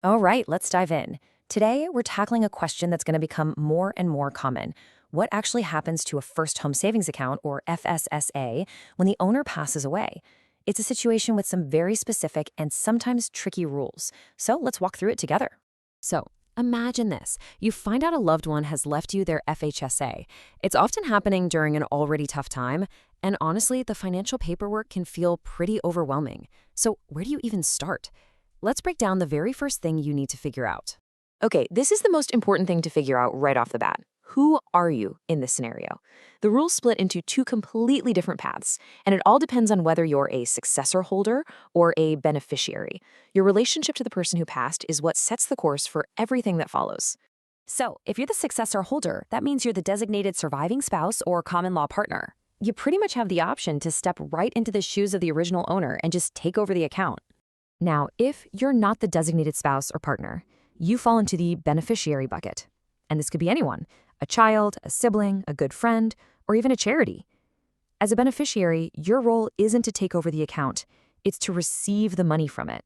All right, let's dive in. Today, we're tackling a question that's going to become more and more common. What actually happens to a first home savings account, or FSSA, when the owner passes away? It's a situation with some very specific and sometimes tricky rules. So let's walk through it together. So, imagine this. You find out a loved one has left you their FHSA. It's often happening during an already tough time, and honestly, the financial paperwork can feel pretty overwhelming. So, where do you even start? Let's break down the very first thing you need to figure out. Okay, this is the most important thing to figure out right off the bat. Who are you in this scenario? The rules split into two completely different paths, and it all depends on whether you're a successor holder or a beneficiary. Your relationship to the person who passed is what sets the course for everything that follows. So, if you're the successor holder, that means you're the designated surviving spouse or common law partner. You pretty much have the option to step right into the shoes of the original owner and just take over the account. Now, if you're not the designated spouse or partner, you fall into the beneficiary bucket. And this could be anyone, a child, a sibling, a good friend, or even a charity. As a beneficiary, your role isn't to take over the account, it's to receive the money from it.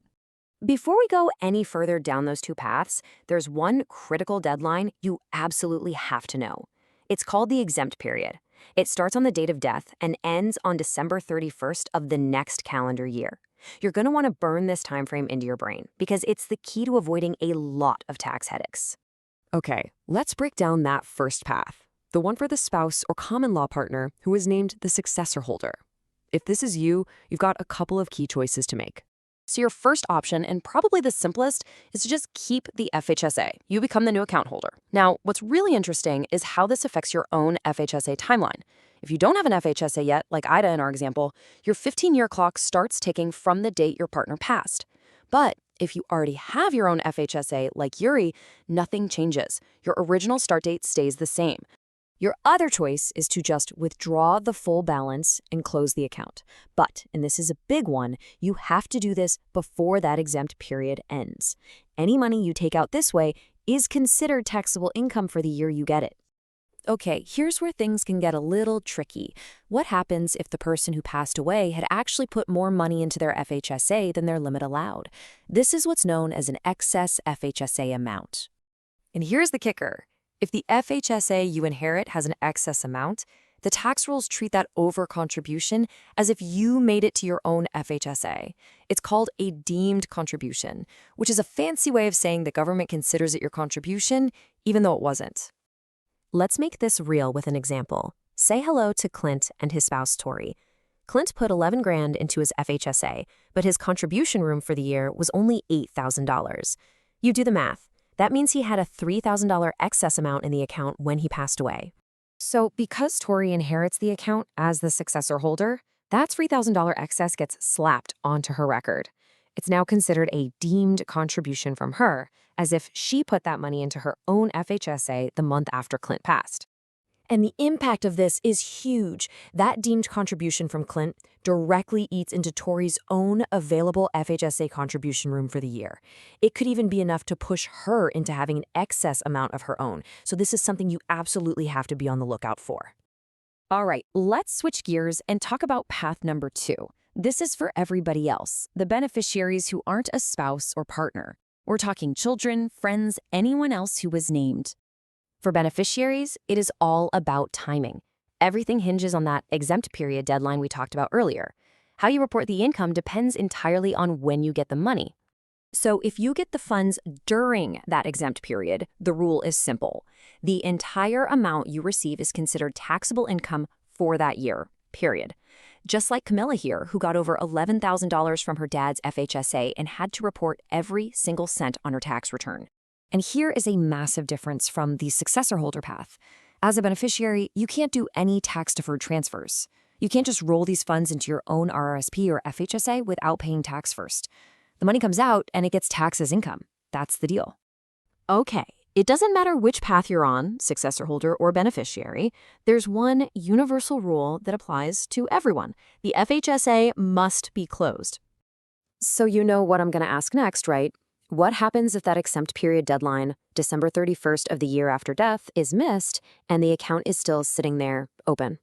Before we go any further down those two paths, there's one critical deadline you absolutely have to know. It's called the exempt period. It starts on the date of death and ends on December 31st of the next calendar year. You're going to want to burn this time frame into your brain because it's the key to avoiding a lot of tax headaches. Okay, let's break down that first path, the one for the spouse or common law partner who is named the successor holder. If this is you, you've got a couple of key choices to make. So your first option, and probably the simplest, is to just keep the FHSA. You become the new account holder. Now, what's really interesting is how this affects your own FHSA timeline. If you don't have an FHSA yet, like Ida in our example, your 15-year clock starts ticking from the date your partner passed. But if you already have your own FHSA, like Yuri, nothing changes. Your original start date stays the same. Your other choice is to just withdraw the full balance and close the account. But, and this is a big one, you have to do this before that exempt period ends. Any money you take out this way is considered taxable income for the year you get it. Okay, here's where things can get a little tricky. What happens if the person who passed away had actually put more money into their FHSA than their limit allowed? This is what's known as an excess FHSA amount. And here's the kicker. If the FHSA you inherit has an excess amount, the tax rules treat that over-contribution as if you made it to your own FHSA. It's called a deemed contribution, which is a fancy way of saying the government considers it your contribution, even though it wasn't. Let's make this real with an example. Say hello to Clint and his spouse, Tori. Clint put $11,000 into his FHSA, but his contribution room for the year was only $8,000. You do the math. That means he had a $3,000 excess amount in the account when he passed away. So because Tori inherits the account as the successor holder, that $3,000 excess gets slapped onto her record. It's now considered a deemed contribution from her, as if she put that money into her own FHSA the month after Clint passed. And the impact of this is huge. That deemed contribution from Clint directly eats into Tori's own available FHSA contribution room for the year. It could even be enough to push her into having an excess amount of her own. So this is something you absolutely have to be on the lookout for. All right, let's switch gears and talk about path number 2. This is for everybody else, the beneficiaries who aren't a spouse or partner. We're talking children, friends, anyone else who was named. For beneficiaries, it is all about timing. Everything hinges on that exempt period deadline we talked about earlier. How you report the income depends entirely on when you get the money. So if you get the funds during that exempt period, the rule is simple. The entire amount you receive is considered taxable income for that year, period. Just like Camilla here, who got over $11,000 from her dad's FHSA and had to report every single cent on her tax return. And here is a massive difference from the successor holder path. As a beneficiary, you can't do any tax-deferred transfers. You can't just roll these funds into your own RRSP or FHSA without paying tax first. The money comes out and it gets taxed as income. That's the deal. Okay, it doesn't matter which path you're on, successor holder or beneficiary, there's one universal rule that applies to everyone. The FHSA must be closed. So you know what I'm going to ask next, right? What happens if that exempt period deadline, December 31st of the year after death, is missed and the account is still sitting there open?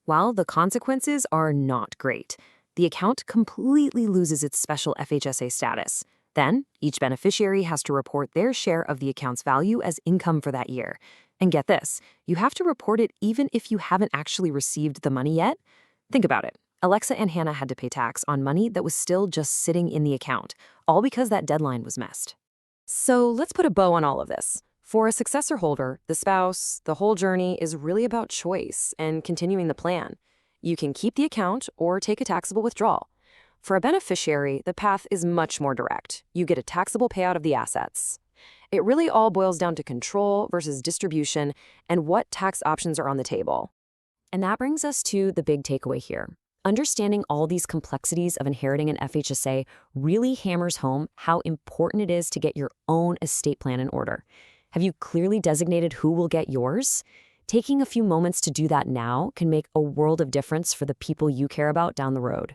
Well, the consequences are not great. The account completely loses its special FHSA status. Then, each beneficiary has to report their share of the account's value as income for that year. And get this, you have to report it even if you haven't actually received the money yet. Think about it. Alexa and Hannah had to pay tax on money that was still just sitting in the account, all because that deadline was missed. So let's put a bow on all of this. For a successor holder, the spouse, the whole journey is really about choice and continuing the plan. You can keep the account or take a taxable withdrawal. For a beneficiary, the path is much more direct. You get a taxable payout of the assets. It really all boils down to control versus distribution and what tax options are on the table. And that brings us to the big takeaway here. Understanding all these complexities of inheriting an FHSA really hammers home how important it is to get your own estate plan in order. Have you clearly designated who will get yours? Taking a few moments to do that now can make a world of difference for the people you care about down the road.